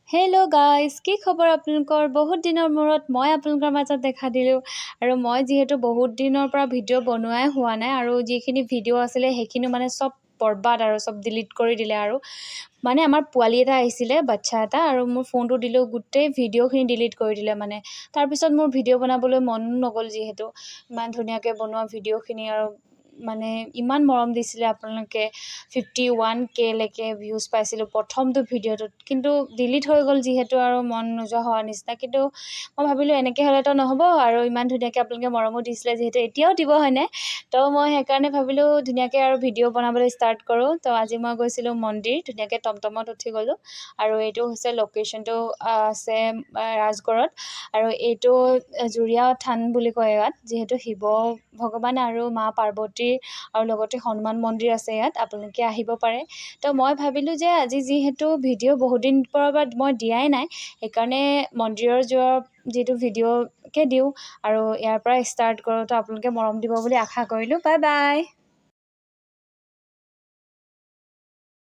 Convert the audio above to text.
Hello' guys, কি খবৰ আপোনালোকৰ? বহুত দিনৰ মূৰত মই আপোনালোকৰ মাজত দেখা দিলোঁ। আৰু মই যিহেতু বহুত দিনৰ পৰা ভিডিঅ' বনোৱাই হোৱা নাই, আৰু যিখিনি ভিডিঅ' আছিলে সেইখিনি মানে চব বৰবাদ আৰু চব ডিলিট কৰি দিলে। আৰু মানে আমাৰ পোৱালি এটা আহিছিলে, বাচ্ছা এটা, আৰু মোৰ ফোনটো দিলেও গোটেই ভিডিঅ'খিনি ডিলিট কৰি দিলে। মানে তাৰপিছত মোৰ ভিডিঅ' বনাবলৈ মন নগ'ল, যিহেতু ইমান ধুনীয়াকৈ বনোৱা ভিডিঅ'খিনি, আৰু মানে ইমান মৰম দিছিলে আপোনালোকে। 51K লৈকে ভিউজ পাইছিলোঁ প্ৰথমটো ভিডিঅ'টোত, কিন্তু ডিলিট হৈ গ'ল যিহেতু, আৰু মন নোযোৱা হোৱাৰ নিচিনা। কিন্তু মই ভাবিলোঁ এনেকৈ হ'লেতো নহ'ব, আৰু ইমান ধুনীয়াকৈ আপোনালোকে মৰমো দিছিলে যিহেতু, এতিয়াও দিব হয়নে? তো মই সেইকাৰণে ভাবিলোঁ ধুনীয়াকৈ আৰু ভিডিঅ' বনাবলৈ ষ্টাৰ্ট কৰোঁ। তো আজি মই গৈছিলোঁ মন্দিৰ, ধুনীয়াকৈ টমটমত উঠি গ'লোঁ। আৰু এইটো হৈছে লোকেশ্যনটো, আছে ৰাজগড়ত। আৰু এইটো জুৰীয়া থান বুলি কয় ইয়াত, যিহেতু শিৱ ভগৱান আৰু মা পাৰ্বতীৰ আৰু লগতে হনুমান মন্দিৰ আছে ইয়াত, আপোনালোকে আহিব পাৰে। তো মই ভাবিলোঁ যে আজি যিহেতু ভিডিঅ' বহুত দিন পৰা মই দিয়াই নাই, সেইকাৰণে মন্দিৰৰ যোৱাৰ যিটো ভিডিঅ'কে দিওঁ, আৰু ইয়াৰ পৰা ষ্টাৰ্ট কৰোঁ। তো আপোনালোকে মৰম দিব বুলি আশা কৰিলোঁ। Bye bye.